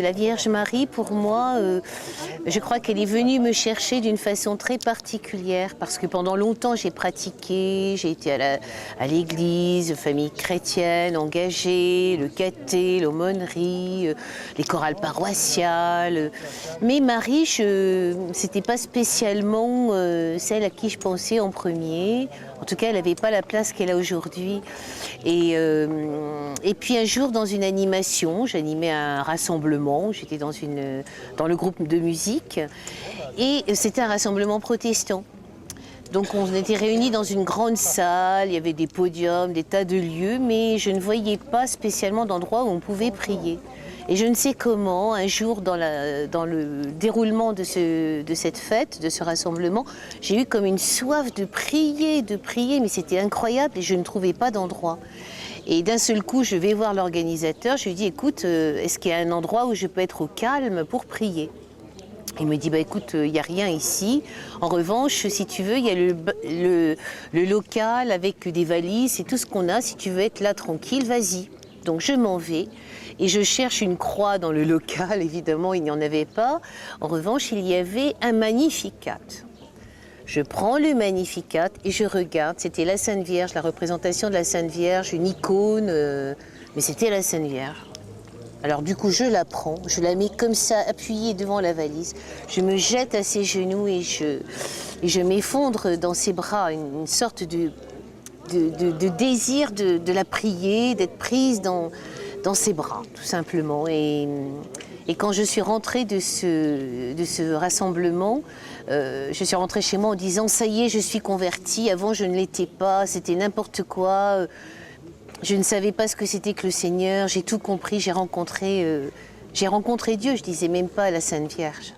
La Vierge Marie, pour moi, je crois qu'elle est venue me chercher d'une façon très particulière parce que pendant longtemps j'ai pratiqué, j'ai été à l'église, famille chrétienne, engagée, le caté, l'aumônerie, les chorales paroissiales. Mais Marie, c'était pas spécialement celle à qui je pensais en premier. En tout cas, elle n'avait pas la place qu'elle a aujourd'hui. Et puis un jour, dans une animation, j'animais un rassemblement, j'étais dans le groupe de musique, et c'était un rassemblement protestant. Donc on était réunis dans une grande salle, il y avait des podiums, des tas de lieux, mais je ne voyais pas spécialement d'endroit où on pouvait prier. Et je ne sais comment, un jour dans le déroulement de cette fête, de ce rassemblement, j'ai eu comme une soif de prier, mais c'était incroyable et je ne trouvais pas d'endroit. Et d'un seul coup, je vais voir l'organisateur, je lui dis, écoute, est-ce qu'il y a un endroit où je peux être au calme pour prier ? Il me dit, bah, écoute, il n'y a rien ici. En revanche, si tu veux, il y a le local avec des valises et tout ce qu'on a. Si tu veux être là tranquille, vas-y. Donc je m'en vais et je cherche une croix dans le local. Évidemment, il n'y en avait pas. En revanche, il y avait un Magnificat. Je prends le Magnificat et je regarde. C'était la Sainte Vierge, la représentation de la Sainte Vierge, une icône, mais c'était la Sainte Vierge. Alors du coup, je la prends, je la mets comme ça, appuyée devant la valise. Je me jette à ses genoux et je m'effondre dans ses bras, une sorte de désir de la prier, d'être prise dans ses bras, tout simplement. Et quand je suis rentrée de ce rassemblement, je suis rentrée chez moi en disant « ça y est, je suis convertie, avant je ne l'étais pas, c'était n'importe quoi ». Je ne savais pas ce que c'était que le Seigneur, j'ai tout compris, j'ai rencontré Dieu, je disais même pas la Sainte Vierge.